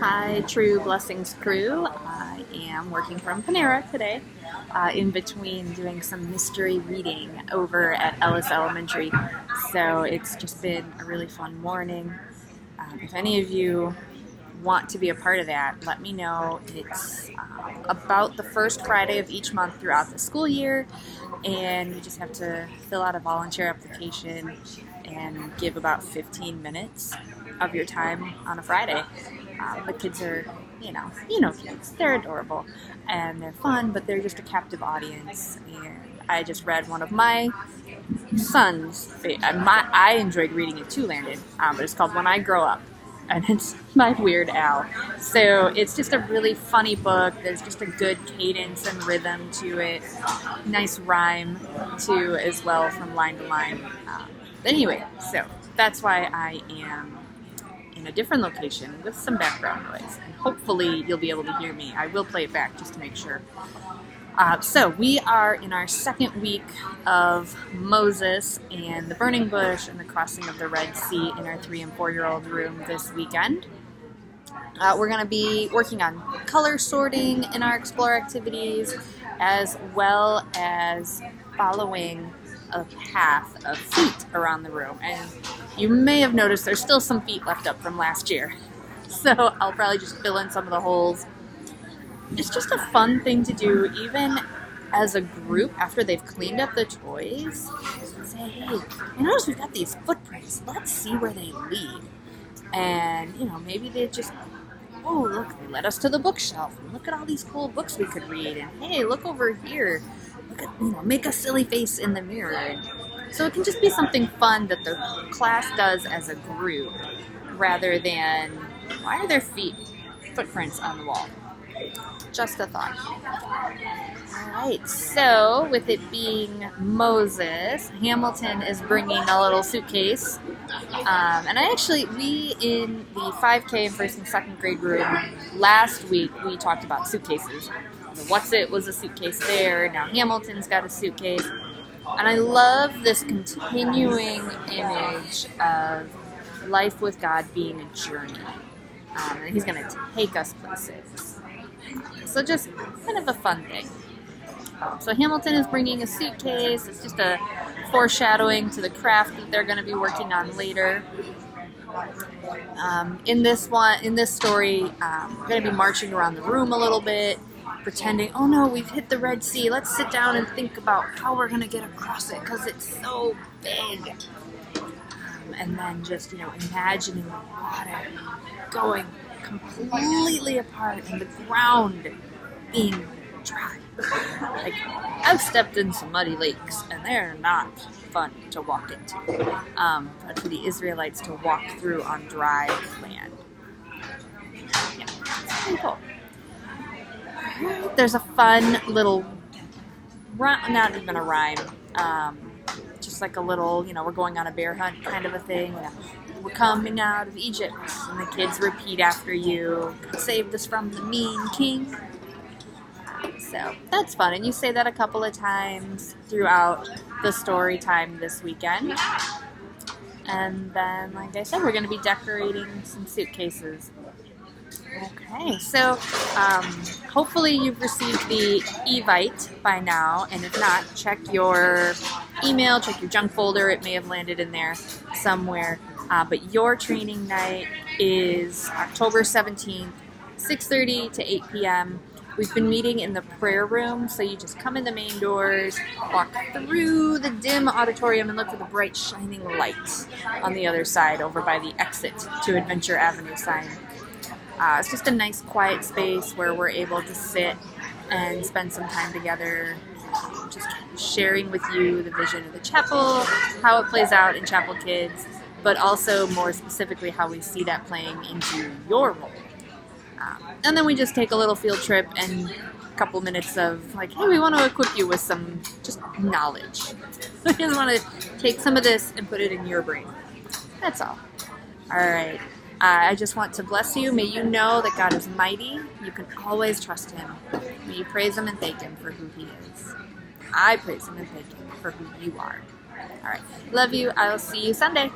Hi, Tru Blessings crew. I am working from Panera today, in between doing some mystery reading over at Ellis Elementary. So it's just been a really fun morning. If any of you want to be a part of that, let me know. It's about the first Friday of each month throughout the school year, and you just have to fill out a volunteer application and give about 15 minutes of your time on a Friday. The kids are, kids. They're adorable and they're fun, but they're just a captive audience. And I just read one of my son's. I enjoyed reading it too, Landon, but it's called When I Grow Up, and it's by Weird Al. So it's just a really funny book. There's just a good cadence and rhythm to it. Nice rhyme too, as well, from line to line. Anyway, so that's why I am in a different location with some background noise, and hopefully you'll be able to hear me. I will play it back just to make sure. So we are in our second week of Moses and the burning bush and the crossing of the Red Sea in our 3- and 4-year-old room this weekend. We're going to be working on color sorting in our Explore activities, as well as following a path of feet around the room. And you may have noticed there's still some feet left up from last year. So I'll probably just fill in some of the holes. It's just a fun thing to do, even as a group, after they've cleaned up the toys. Say, hey, I noticed we've got these footprints. Let's see where they lead. And, maybe they just, oh, look, they led us to the bookshelf. And look at all these cool books we could read. And, hey, look over here. Look at, make a silly face in the mirror. And so it can just be something fun that the class does as a group, rather than, why are there footprints on the wall? Just a thought. Alright, so with it being Moses, Hamilton is bringing a little suitcase. And we in the 5K in 1st and 2nd grade room, last week we talked about suitcases. What's It was a suitcase there, now Hamilton's got a suitcase. And I love this continuing image of life with God being a journey. And he's going to take us places. So just kind of a fun thing. So Hamilton is bringing a suitcase. It's just a foreshadowing to the craft that they're going to be working on later. In this story, we're going to be marching around the room a little bit, pretending, oh no, we've hit the Red Sea. Let's sit down and think about how we're going to get across it, because it's so big. And then just, imagining the water going completely apart and the ground being dry. Like, I've stepped in some muddy lakes, and they're not fun to walk into. But for the Israelites to walk through on dry land. Yeah, it's pretty cool. There's a fun little, not even a rhyme, just like a little, we're going on a bear hunt kind of a thing. We're coming out of Egypt, and the kids repeat after you, God saved us from the mean king. So that's fun, and you say that a couple of times throughout the story time this weekend. And then, like I said, we're going to be decorating some suitcases. Okay, so hopefully you've received the Evite by now, and if not, check your email, check your junk folder. It may have landed in there somewhere. But your training night is October 17th, 6:30 to 8 p.m. We've been meeting in the prayer room, so you just come in the main doors, walk through the dim auditorium, and look for the bright shining light on the other side over by the exit to Adventure Avenue sign. It's just a nice quiet space where we're able to sit and spend some time together, just sharing with you the vision of the chapel, how it plays out in Chapel Kids, but also more specifically how we see that playing into your role. And then we just take a little field trip and a couple minutes of like, hey, we want to equip you with some just knowledge. We just want to take some of this and put it in your brain. That's all. All right. I just want to bless you. May you know that God is mighty. You can always trust Him. May you praise Him and thank Him for who He is. I praise Him and thank Him for who you are. All right. Love you. I will see you Sunday.